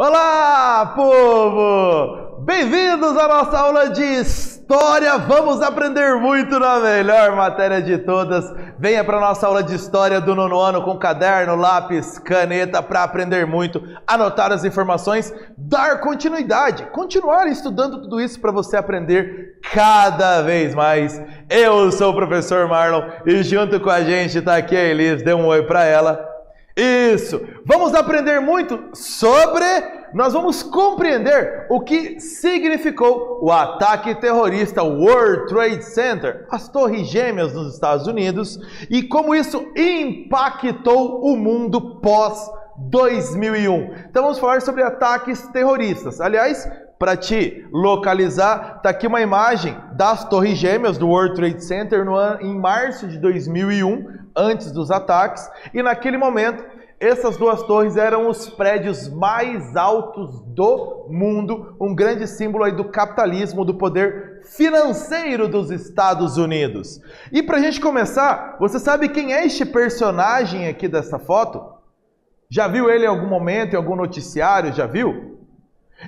Olá, povo! Bem-vindos à nossa aula de História! Vamos aprender muito na melhor matéria de todas. Venha para a nossa aula de História do nono ano com caderno, lápis, caneta para aprender muito, anotar as informações, dar continuidade, continuar estudando tudo isso para você aprender cada vez mais. Eu sou o professor Marlon e junto com a gente está aqui a Elis. Dê um oi para ela. Isso! Vamos aprender muito sobre... Nós vamos compreender o que significou o ataque terrorista World Trade Center, as Torres Gêmeas nos Estados Unidos, e como isso impactou o mundo pós-2001. Então vamos falar sobre ataques terroristas. Aliás, para te localizar, tá aqui uma imagem das Torres Gêmeas do World Trade Center em março de 2001, antes dos ataques, e naquele momento essas duas torres eram os prédios mais altos do mundo, um grande símbolo aí do capitalismo, do poder financeiro dos Estados Unidos. E para a gente começar, você sabe quem é este personagem aqui dessa foto? Já viu ele em algum momento, em algum noticiário? Já viu?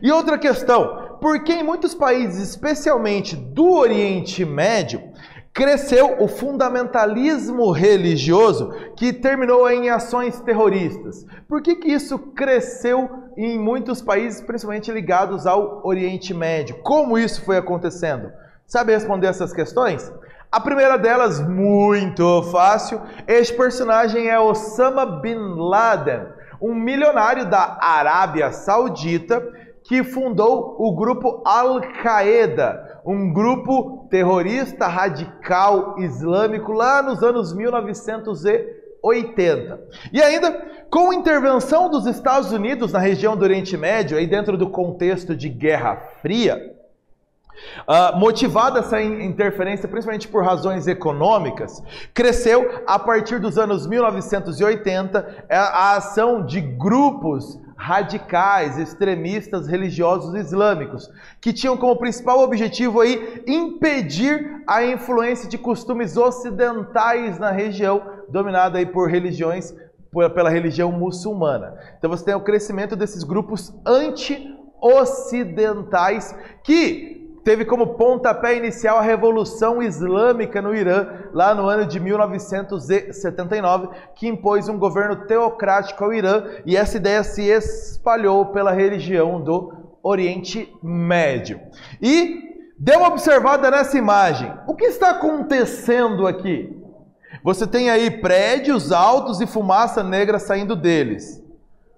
E outra questão, por que em muitos países, especialmente do Oriente Médio, cresceu o fundamentalismo religioso que terminou em ações terroristas? Por que isso cresceu em muitos países, principalmente ligados ao Oriente Médio? Como isso foi acontecendo? Sabe responder essas questões? A primeira delas, muito fácil, este personagem é Osama Bin Laden, um milionário da Arábia Saudita que fundou o grupo Al-Qaeda, um grupo terrorista radical islâmico lá nos anos 1980. E ainda, com a intervenção dos Estados Unidos na região do Oriente Médio, aí dentro do contexto de Guerra Fria, motivada essa interferência principalmente por razões econômicas, cresceu a partir dos anos 1980 a ação de grupos radicais, extremistas religiosos islâmicos, que tinham como principal objetivo aí impedir a influência de costumes ocidentais na região, dominada aí por religiões, pela religião muçulmana. Então você tem o crescimento desses grupos anti-ocidentais que teve como pontapé inicial a Revolução Islâmica no Irã, lá no ano de 1979, que impôs um governo teocrático ao Irã, e essa ideia se espalhou pela região do Oriente Médio. E dê uma observada nessa imagem. O que está acontecendo aqui? Você tem aí prédios altos e fumaça negra saindo deles.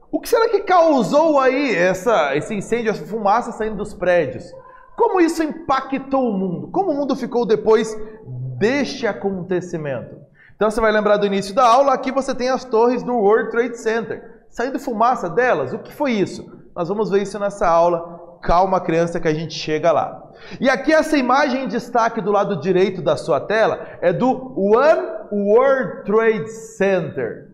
O que será que causou aí esse incêndio, essa fumaça saindo dos prédios? Como isso impactou o mundo? Como o mundo ficou depois deste acontecimento? Então você vai lembrar do início da aula, aqui você tem as torres do World Trade Center. Saindo fumaça delas, o que foi isso? Nós vamos ver isso nessa aula. Calma, criança, que a gente chega lá. E aqui essa imagem em destaque do lado direito da sua tela é do One World Trade Center.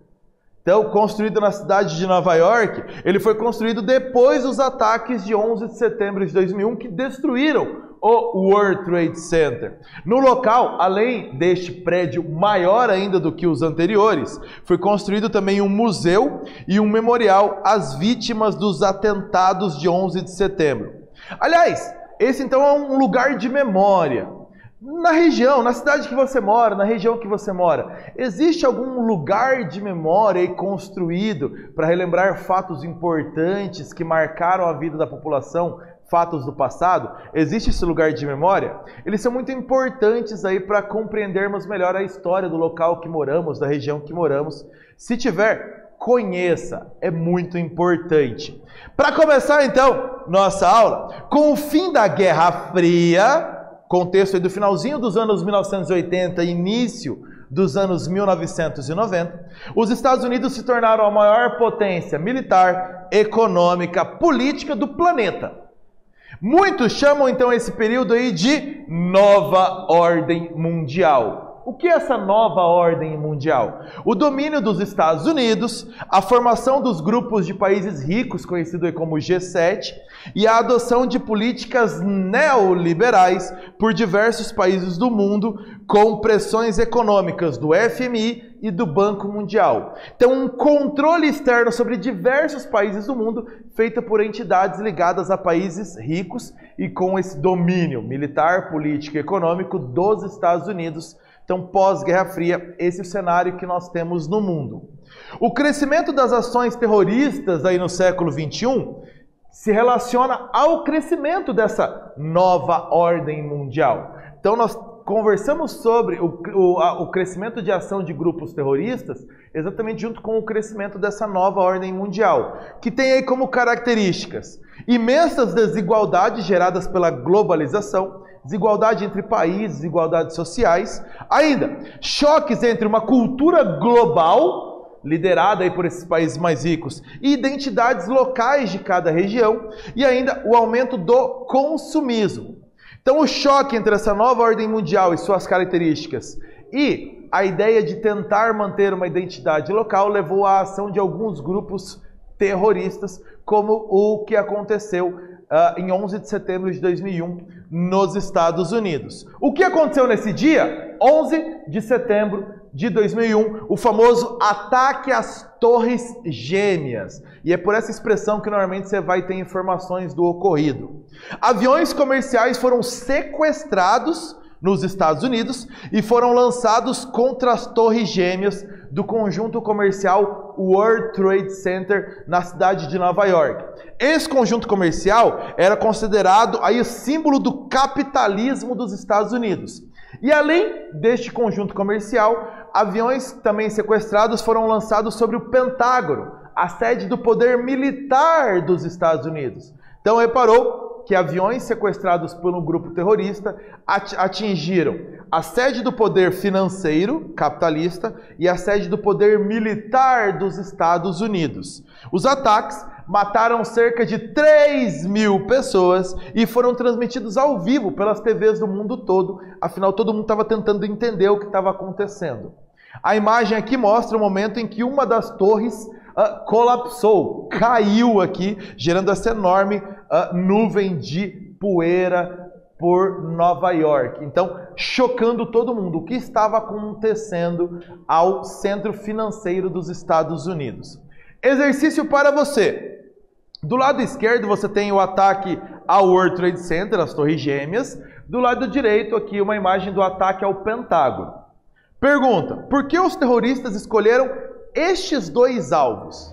Então, construído na cidade de Nova York, ele foi construído depois dos ataques de 11 de setembro de 2001 que destruíram o World Trade Center. No local, além deste prédio maior ainda do que os anteriores, foi construído também um museu e um memorial às vítimas dos atentados de 11 de setembro. Aliás, esse então é um lugar de memória. Na região, na cidade que você mora, na região que você mora, existe algum lugar de memória aí construído para relembrar fatos importantes que marcaram a vida da população, fatos do passado? Existe esse lugar de memória? Eles são muito importantes aí para compreendermos melhor a história do local que moramos, da região que moramos. Se tiver, conheça, é muito importante. Para começar então nossa aula, com o fim da Guerra Fria, contexto aí do finalzinho dos anos 1980 e início dos anos 1990, os Estados Unidos se tornaram a maior potência militar, econômica, política do planeta. Muitos chamam então esse período aí de Nova Ordem Mundial. O que é essa nova ordem mundial? O domínio dos Estados Unidos, a formação dos grupos de países ricos, conhecido como G7, e a adoção de políticas neoliberais por diversos países do mundo, com pressões econômicas do FMI e do Banco Mundial. Então, um controle externo sobre diversos países do mundo, feito por entidades ligadas a países ricos e com esse domínio militar, político e econômico dos Estados Unidos. Então, pós-Guerra Fria, esse é o cenário que nós temos no mundo. O crescimento das ações terroristas aí no século XXI se relaciona ao crescimento dessa nova ordem mundial. Então, nós conversamos sobre o crescimento de ação de grupos terroristas exatamente junto com o crescimento dessa nova ordem mundial, que tem aí como características imensas desigualdades geradas pela globalização, desigualdade entre países, desigualdades sociais, ainda choques entre uma cultura global, liderada aí por esses países mais ricos, e identidades locais de cada região, e ainda o aumento do consumismo. Então, o choque entre essa nova ordem mundial e suas características e a ideia de tentar manter uma identidade local levou à ação de alguns grupos terroristas, como o que aconteceu em 11 de setembro de 2001 nos Estados Unidos. O que aconteceu nesse dia? 11 de setembro de 2001, o famoso ataque às Torres Gêmeas. E é por essa expressão que normalmente você vai ter informações do ocorrido. Aviões comerciais foram sequestrados nos Estados Unidos e foram lançados contra as Torres Gêmeas do conjunto comercial World Trade Center na cidade de Nova York. Esse conjunto comercial era considerado aí o símbolo do capitalismo dos Estados Unidos. E além deste conjunto comercial, aviões também sequestrados foram lançados sobre o Pentágono, a sede do poder militar dos Estados Unidos. Então reparou que aviões sequestrados por um grupo terrorista atingiram a sede do poder financeiro capitalista e a sede do poder militar dos Estados Unidos. Os ataques mataram cerca de 3.000 pessoas e foram transmitidos ao vivo pelas TVs do mundo todo. Afinal, todo mundo estava tentando entender o que estava acontecendo. A imagem aqui mostra o momento em que uma das torres colapsou, caiu aqui, gerando essa enorme nuvem de poeira por Nova York. Então, chocando todo mundo. O que estava acontecendo ao centro financeiro dos Estados Unidos? Exercício para você. Do lado esquerdo você tem o ataque ao World Trade Center, as Torres Gêmeas. Do lado direito aqui uma imagem do ataque ao Pentágono. Pergunta: por que os terroristas escolheram estes dois alvos?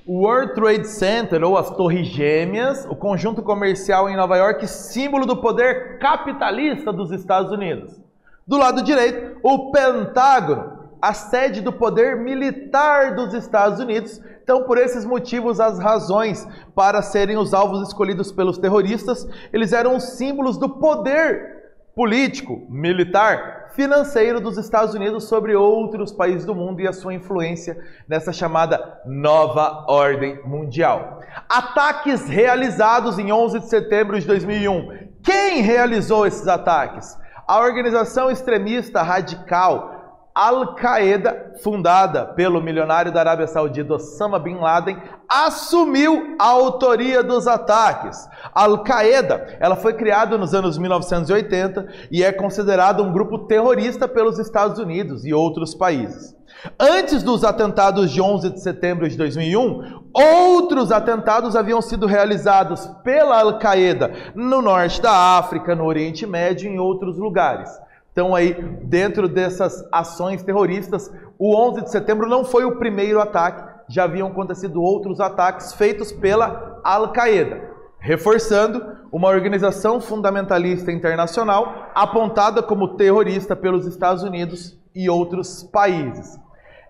O World Trade Center, ou as Torres Gêmeas, o conjunto comercial em Nova York, símbolo do poder capitalista dos Estados Unidos. Do lado direito, o Pentágono, a sede do poder militar dos Estados Unidos. Então, por esses motivos, as razões para serem os alvos escolhidos pelos terroristas, eles eram os símbolos do poder político, militar, financeiro dos Estados Unidos sobre outros países do mundo e a sua influência nessa chamada nova ordem mundial. Ataques realizados em 11 de setembro de 2001. Quem realizou esses ataques? A organização extremista radical Al-Qaeda, fundada pelo milionário da Arábia Saudita Osama Bin Laden, assumiu a autoria dos ataques. Al-Qaeda, ela foi criada nos anos 1980 e é considerada um grupo terrorista pelos Estados Unidos e outros países. Antes dos atentados de 11 de setembro de 2001, outros atentados haviam sido realizados pela Al-Qaeda no norte da África, no Oriente Médio e em outros lugares. Então aí, dentro dessas ações terroristas, o 11 de setembro não foi o primeiro ataque, já haviam acontecido outros ataques feitos pela Al-Qaeda, reforçando uma organização fundamentalista internacional apontada como terrorista pelos Estados Unidos e outros países.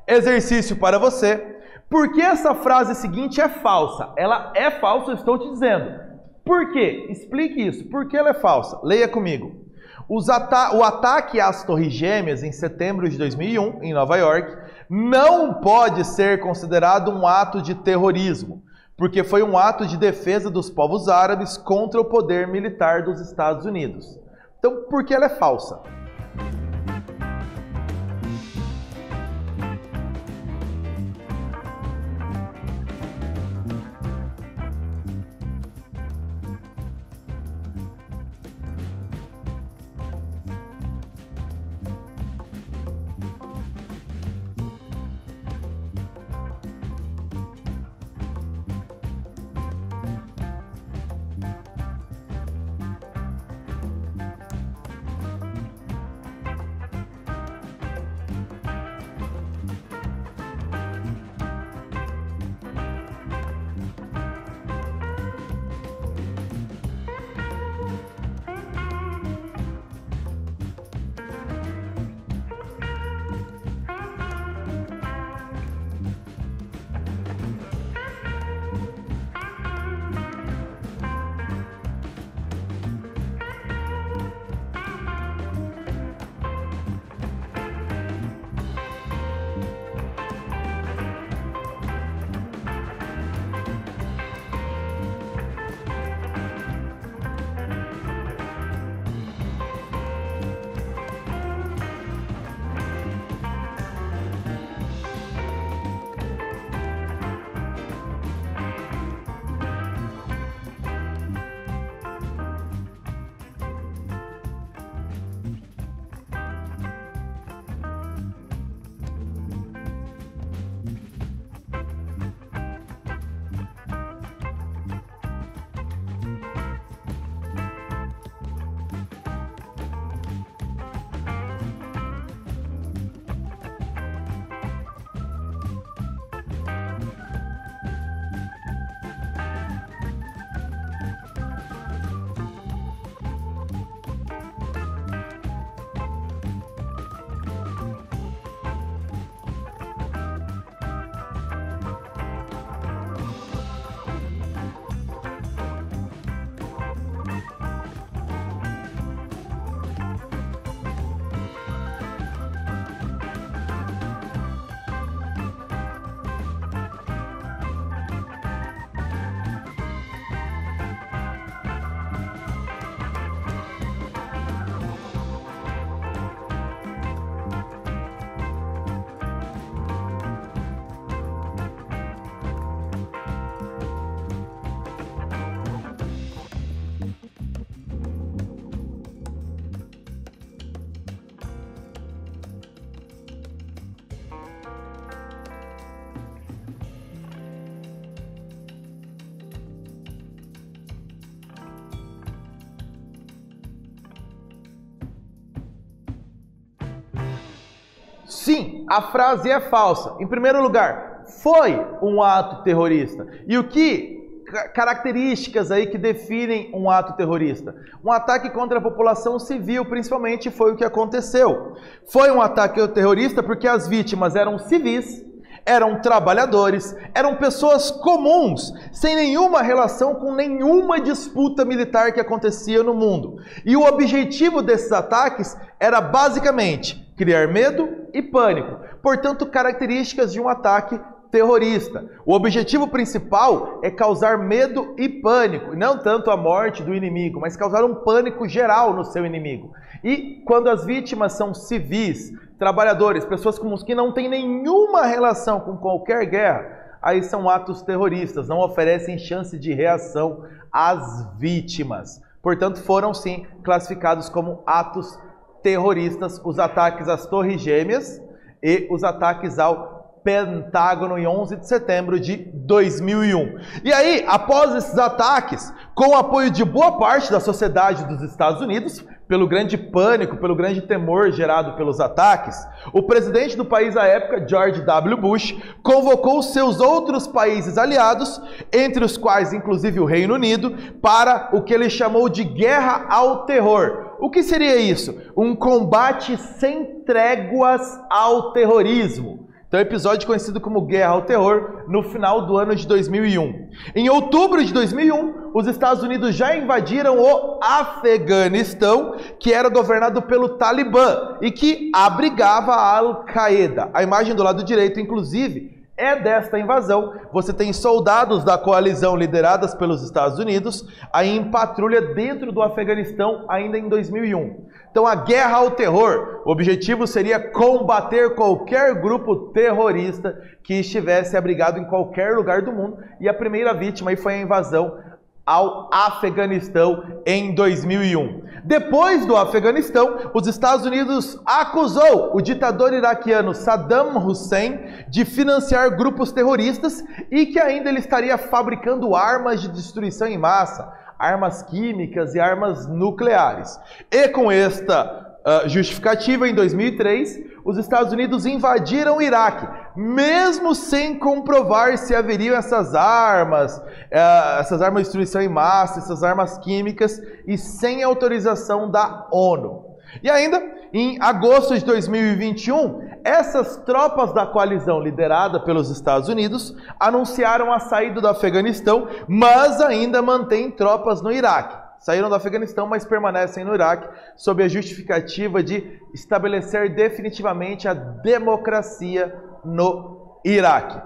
Exercício para você. Por que essa frase seguinte é falsa? Ela é falsa, eu estou te dizendo. Por quê? Explique isso. Por que ela é falsa? Leia comigo. O ataque às Torres Gêmeas em setembro de 2001, em Nova York, não pode ser considerado um ato de terrorismo, porque foi um ato de defesa dos povos árabes contra o poder militar dos Estados Unidos. Então, por que ela é falsa? Sim, a frase é falsa. Em primeiro lugar, foi um ato terrorista. E o que características aí que definem um ato terrorista? Um ataque contra a população civil, principalmente, foi o que aconteceu. Foi um ataque terrorista porque as vítimas eram civis, eram trabalhadores, eram pessoas comuns, sem nenhuma relação com nenhuma disputa militar que acontecia no mundo. E o objetivo desses ataques era basicamente criar medo e pânico. Portanto, características de um ataque terrorista. O objetivo principal é causar medo e pânico, e não tanto a morte do inimigo, mas causar um pânico geral no seu inimigo. E quando as vítimas são civis, trabalhadores, pessoas comuns que não têm nenhuma relação com qualquer guerra, aí são atos terroristas, não oferecem chance de reação às vítimas. Portanto, foram sim classificados como atos terroristas os ataques às Torres Gêmeas e os ataques ao Pentágono em 11 de setembro de 2001. E aí, após esses ataques, com o apoio de boa parte da sociedade dos Estados Unidos, pelo grande pânico, pelo grande temor gerado pelos ataques, o presidente do país à época, George W. Bush, convocou seus outros países aliados, entre os quais inclusive o Reino Unido, para o que ele chamou de guerra ao terror. O que seria isso? Um combate sem tréguas ao terrorismo. Então, episódio conhecido como Guerra ao Terror, no final do ano de 2001. Em outubro de 2001, os Estados Unidos já invadiram o Afeganistão, que era governado pelo Talibã e que abrigava a Al-Qaeda. A imagem do lado direito, inclusive, é desta invasão. Você tem soldados da coalizão lideradas pelos Estados Unidos aí em patrulha dentro do Afeganistão ainda em 2001. Então, a guerra ao terror, o objetivo seria combater qualquer grupo terrorista que estivesse abrigado em qualquer lugar do mundo. E a primeira vítima aí foi a invasão ao Afeganistão em 2001. Depois do Afeganistão, os Estados Unidos acusou o ditador iraquiano Saddam Hussein de financiar grupos terroristas e que ainda ele estaria fabricando armas de destruição em massa, armas químicas e armas nucleares. E com esta justificativa, em 2003, os Estados Unidos invadiram o Iraque, mesmo sem comprovar se haveriam essas armas de destruição em massa, essas armas químicas, e sem autorização da ONU. E ainda, em agosto de 2021, essas tropas da coalizão liderada pelos Estados Unidos anunciaram a saída do Afeganistão, mas ainda mantêm tropas no Iraque. Saíram do Afeganistão, mas permanecem no Iraque, sob a justificativa de estabelecer definitivamente a democracia no Iraque.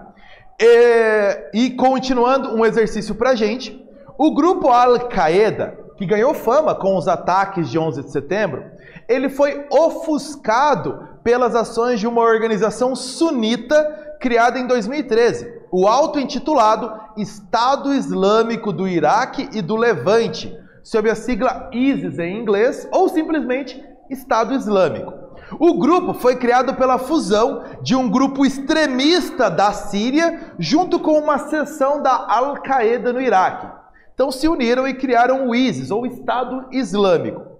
E continuando um exercício para a gente, o grupo Al-Qaeda, que ganhou fama com os ataques de 11 de setembro, ele foi ofuscado pelas ações de uma organização sunita criada em 2013, o auto-intitulado Estado Islâmico do Iraque e do Levante, sob a sigla ISIS em inglês, ou simplesmente Estado Islâmico. O grupo foi criado pela fusão de um grupo extremista da Síria junto com uma seção da Al-Qaeda no Iraque. Então se uniram e criaram o ISIS, ou Estado Islâmico.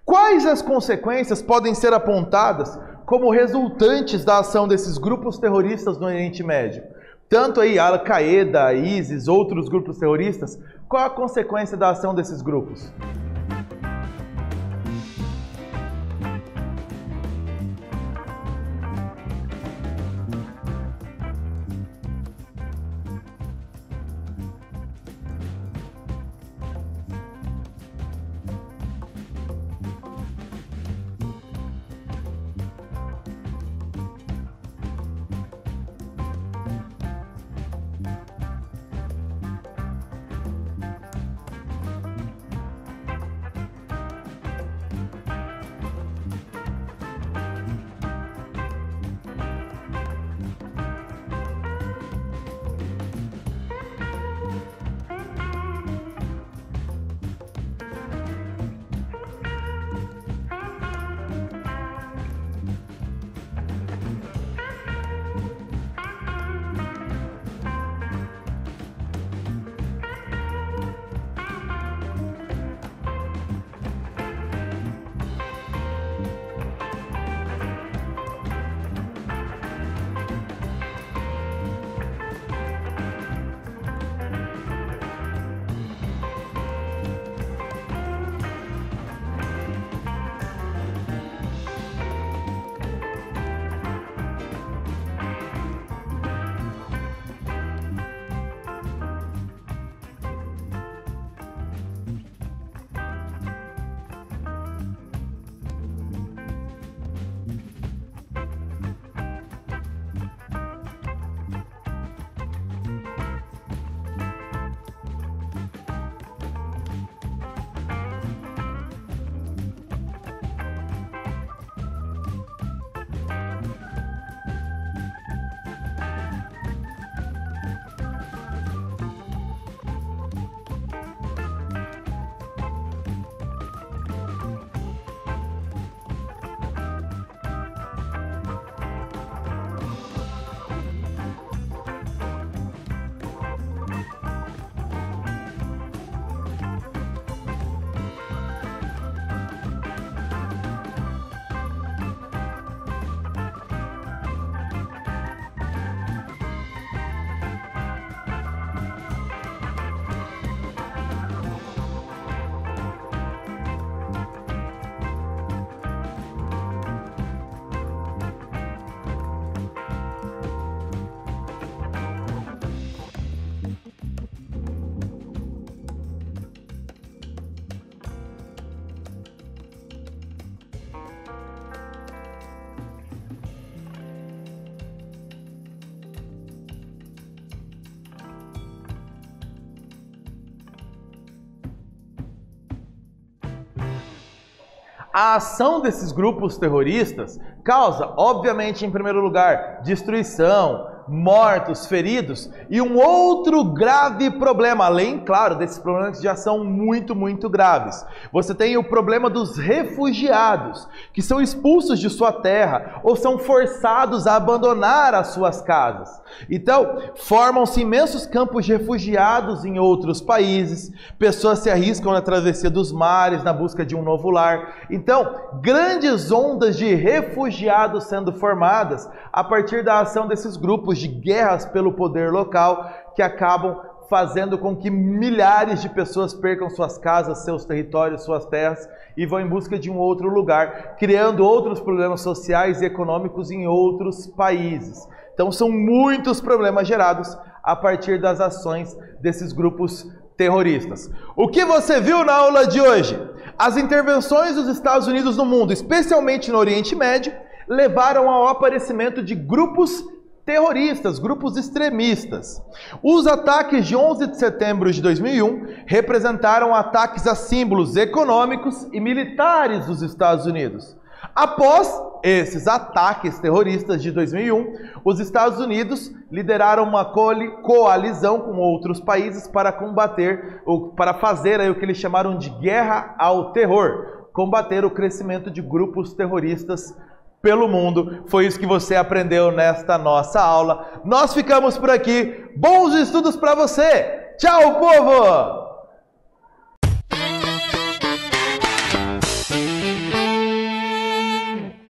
Quais as consequências podem ser apontadas como resultantes da ação desses grupos terroristas no Oriente Médio? Tanto aí Al-Qaeda, ISIS, outros grupos terroristas, qual a consequência da ação desses grupos? A ação desses grupos terroristas causa, obviamente, em primeiro lugar, destruição, mortos, feridos e um outro grave problema, além, claro, desses problemas que já são muito graves. Você tem o problema dos refugiados, que são expulsos de sua terra ou são forçados a abandonar as suas casas. Então, formam-se imensos campos de refugiados em outros países, pessoas se arriscam na travessia dos mares, na busca de um novo lar. Então, grandes ondas de refugiados sendo formadas a partir da ação desses grupos de guerras pelo poder local, que acabam fazendo com que milhares de pessoas percam suas casas, seus territórios, suas terras e vão em busca de um outro lugar, criando outros problemas sociais e econômicos em outros países. Então são muitos problemas gerados a partir das ações desses grupos terroristas. O que você viu na aula de hoje? As intervenções dos Estados Unidos no mundo, especialmente no Oriente Médio, levaram ao aparecimento de grupos terroristas, grupos extremistas. Os ataques de 11 de setembro de 2001 representaram ataques a símbolos econômicos e militares dos Estados Unidos. Após esses ataques terroristas de 2001, os Estados Unidos lideraram uma coalizão com outros países para combater, para fazer aí o que eles chamaram de guerra ao terror, combater o crescimento de grupos terroristas pelo mundo. Foi isso que você aprendeu nesta nossa aula. Nós ficamos por aqui. Bons estudos para você. Tchau, povo!